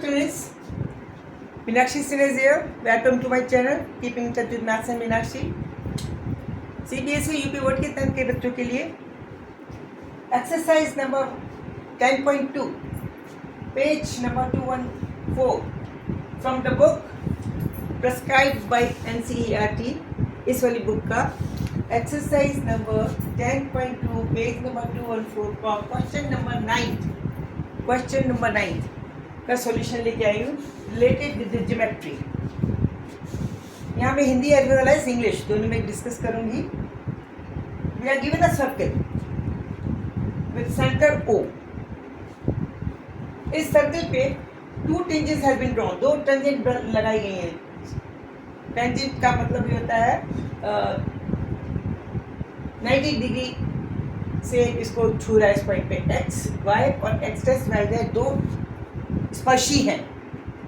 students, Meenakshi Sin is here. Welcome to my channel, Keeping in Touch with Maths and Meenakshi. CBSE UP board के 10th के बच्चों के लिए exercise number 10.2 page number 214 from the book prescribed by NCERT. इस वाली book का exercise number 10.2 page number 214 का question number 9 का सॉल्यूशन लेके आई हूँ रिलेटेड विद ज्योमेट्री. यहाँ पे Hindi as well as English दोनों में डिस्कस करूंगी. We are given a circle with centre O. इस सर्कल पे two tangents have been drawn. दो टेंजेंट लगाई गई हैं. टेंजेंट का मतलब ये होता है 90 डिग्री से इसको छू रहा है. इस पॉइंट पे x y और x डैश y डैश दो स्पर्शी हैं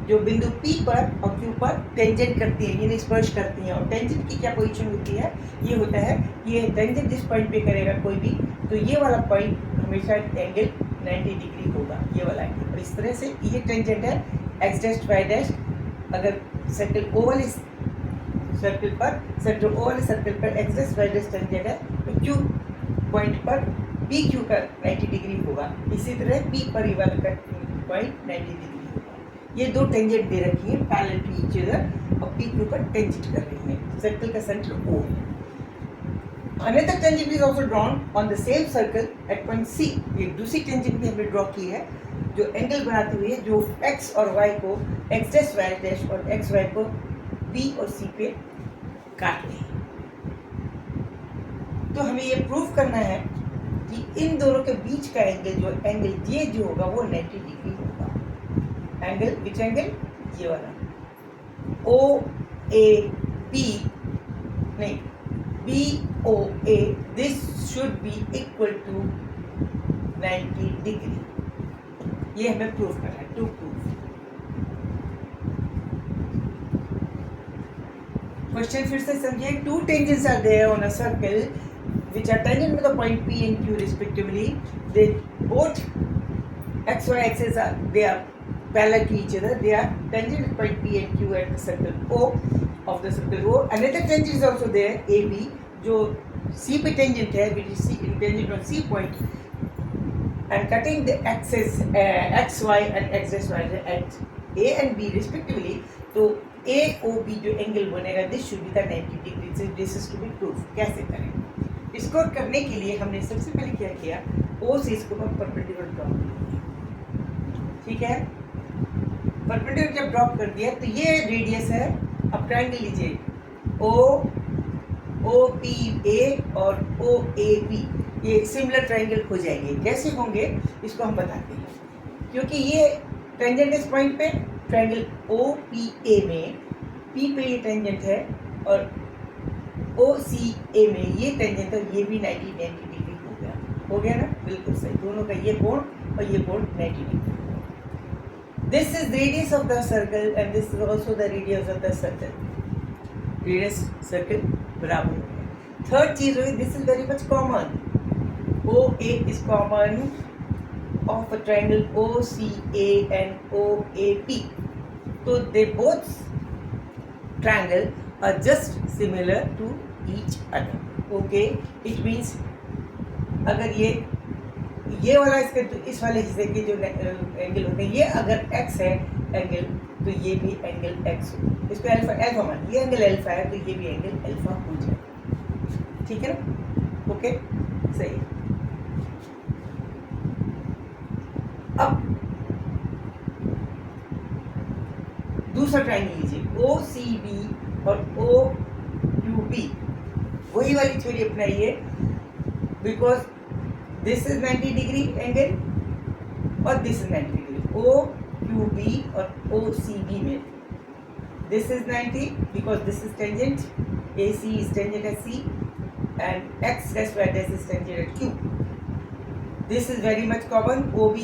जो बिंदु P पर और Q पर टेंजेंट करती है, यानी स्पर्श करती हैं. और टेंजेंट की क्या पोजीशन होती है? ये होता है कि ये टेंजेंट जिस पॉइंट पे करेगा कोई भी, तो ये वाला पॉइंट हमेशा एंगल 90 डिग्री होगा, ये वाला एंगल. और इस तरह से ये टेंजेंट है x डैश y डैश. अगर सर्कल ओवल इस सर्कल पर सर्कल पर x dash y dash tangent है तो Q पॉइंट पर पी क्यू का 90 डिग्री होगा. इसी तरह P पर ये वाला पॉइंट 90 डिग्री होगा. ये दो टेंजेंट दे रखी है पैरेलल टू ईच अदर और P क्यू पर टेंजेंट कर रही है. सर्कल का centre O. Another tangent is also drawn on the same circle at point C. ये दूसरी टेंजेंट भी हमने ड्रॉ की है जो एंगल बनाती हुई है, जो x और y को x डैश y डैश और x y को B और C पे काट रही है. तो हमें ये प्रूफ करना है कि इन दोनों के बीच का एंगल ये जो होगा वो 90 डिग्री होगा. Angle which angle? ये वाला OAP नहीं BOA. This should be equal to 90 degree. ये हमें प्रूफ करना है. To proof. क्वेश्चन फिर से समझिए. Two tangents are there on a circle which are tangent to the point P and Q respectively. They both x y axes they are parallel to each other. They are tangent to point P and Q at the circle O of the circle O. Another tangent is also there, AB, जो C पे tangent है, which is tangent on C point, and cutting the axes x y and x dash y at A and B respectively. तो AOB जो angle बनेगा, this should be the 90 degree. This is to be proved. कैसे करें? इसको करने के लिए हमने सबसे पहले क्या किया, O से इसको हम परपेंडिकुलर ड्रॉप किया. ठीक है, परपेंडिकुलर जब ड्रॉप कर दिया तो ये रेडियस है. अब ट्रायंगल लीजिए OPA और OAB. ये सिमिलर ट्रायंगल हो जाएंगे. कैसे होंगे इसको हम बताते हैं. क्योंकि ये टेंजेंट इस पॉइंट पे ट्रायंगल OPA में P पे ये टेंजेंट है और OCA में ये टेंजेंट है. ये भी 90 डिग्री हो गया ना. बिल्कुल सही. दोनों का ये कोण और ये कोण 90 degree. This is radius of the circle and this is also the radius of the circle. Radius circle बराबर हो गया. थर्ड चीज हुई, this is very much common. OA is common of a triangle OCA and OAP. तो they both triangle are just similar to each other. Okay, it means अगर ये वाला इसके तो इस वाले हिस्से के जो एंगल होते हैं, ये अगर x है एंगल तो ये भी एंगल x हो. इसको अल्फा मान. ये एंगल अल्फा है तो ये भी एंगल अल्फा हो जाए. ठीक है ना. ओके सही. अब दूसरा ट्रायंगल लीजिए OCB और OQB. वही वाली थ्योरी अपनाइए. Because this is 90 degree angle और दिस इज 90 डिग्री. OQB और OCB में this is 90 because this is tangent. AC is tangent at C and x dash y dash is tangent at Q. This is very much common. OB.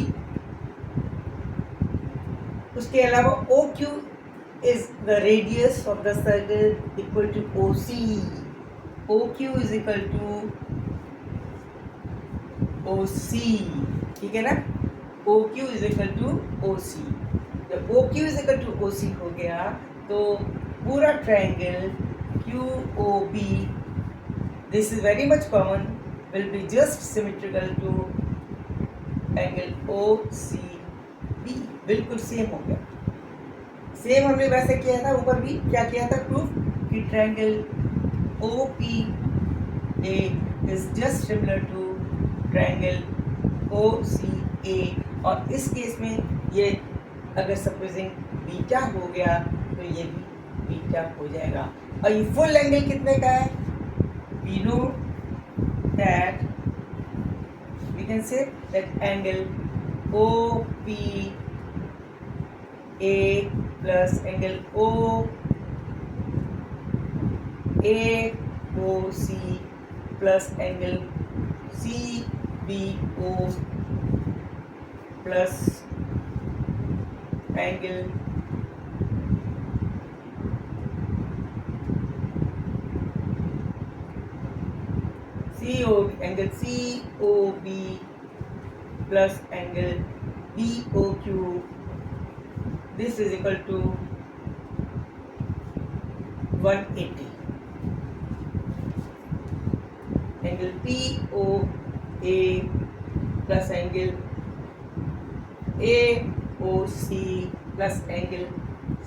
उसके अलावा OQ is the radius of the circle equal to OC. OQ is equal to OC. ठीक है ना. OQ is equal to OC. जब O Q is equal to O C हो गया तो पूरा triangle Q O B, this is very much common, will be just symmetrical to angle O C B. बिल्कुल same हो गया। Same हमने वैसे किया था ऊपर भी, क्या किया था प्रूफ कि triangle O P A is just similar to triangle O C A. और इस केस में ये अगर सपोजिंग बीटा हो गया तो ये भी बीटा हो जाएगा। और ये फुल एंगल कितने का है? We know that we can say that angle O P A plus angle O A O C plus angle C B O plus angle C O angle C O B plus angle B O Q, this is equal to 180। Angle P O A plus angle A O C plus angle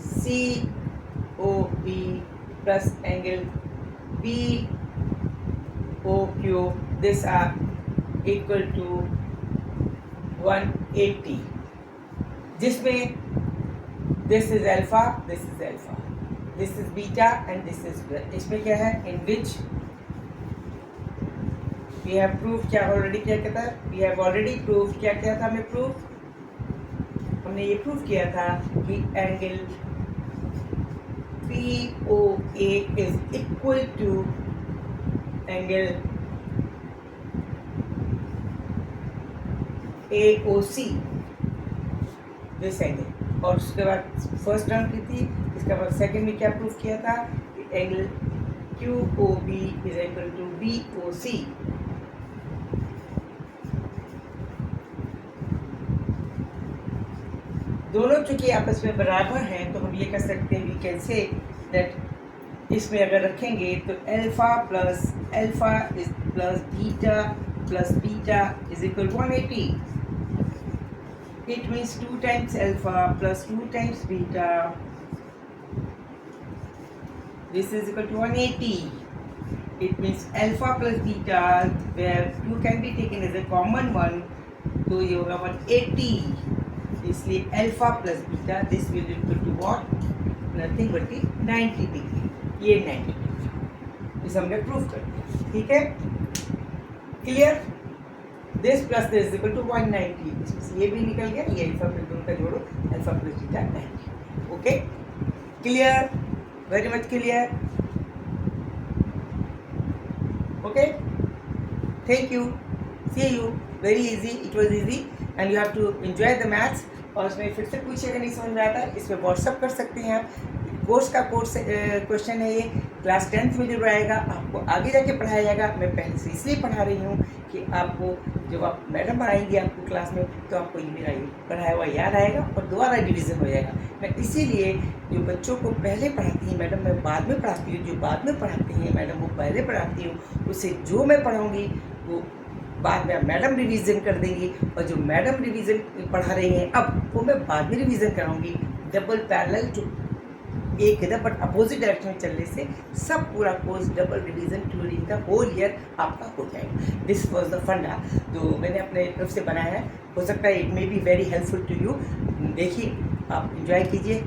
C O B plus angle B O Q, this are equal to 180, जिसमें this is alpha, this is alpha, this is beta and this is, इसमें क्या है इन which we have prove, क्या already क्या कहता है, we have already prove, क्या किया था हमने प्रूफ, हमने ये प्रूव किया था कि angle P O A is equal to angle A O C, this angle. और उसके बाद फर्स्ट टर्म की थी, इसके बाद सेकंड में क्या प्रूफ किया था कि angle Q O B is equal to B O C. दोनों चूंकि आपस में बराबर हैं तो हम ये कह सकते हैं, वी कैन से दैट इसमें अगर रखेंगे तो alpha plus alpha is plus beta is equal 180। It means 2 times alpha plus 2 times beta, this is equal to 180। It means alpha plus beta where 2 can be taken as a common one, तो ये होगा 180। इसलिए alpha plus beta this will equal to what, nothing but 90 degree, ये 90 degree, इस हमने prove कर दिया। ठीक है, clear? This plus this is equal to 190, इसमें से ये भी निकल गया, ये अल्फा प्लस दोनों का जोड़ो, alpha plus beta 90। Okay, clear? Very much clear. Okay, thank you, see you, very easy, it was easy and you have to enjoy the maths. और उसमें फिर से पूछिए अगर नहीं समझ में आता, इसमें व्हाट्सअप कर सकते हैं आप। कोर्स क्वेश्चन है ये, क्लास 10th में जरूर आएगा, आपको आगे जाके पढ़ाया जाएगा। मैं पहले से इसलिए पढ़ा रही हूँ कि आपको जब आप मैडम पढ़ाएंगे आपको क्लास में तो आपको ये मेरा पढ़ाया हुआ याद आएगा और दोबारा रिविज़न हो जाएगा। मैं इसीलिए जो बच्चों को पहले पढ़ाती हैं मैडम, मैं बाद में पढ़ाती हूँ, जो बाद में पढ़ाती हैं मैडम वो पहले पढ़ाती हूँ, उससे जो मैं पढ़ाऊँगी वो बाद में मैडम रिवीजन कर देंगी, और जो मैडम रिवीजन पढ़ा रही हैं अब वो मैं बाद में रिवीजन कराऊंगी। डबल पैरेलल जो एक इधर बट अपोजिट डायरेक्शन में चलने से सब पूरा course double revision during the whole year आपका हो जाएगा। दिस वाज द फंडा जो मैंने अपने तरफ से बनाया है। हो सकता है it may be very helpful to you. देखिए, आप इंजॉय कीजिए,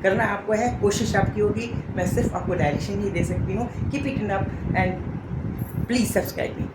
करना आपको है, कोशिश आपकी होगी, मैं सिर्फ आपको डायरेक्शन ही दे सकती हूँ। Keep it up and please subscribe me.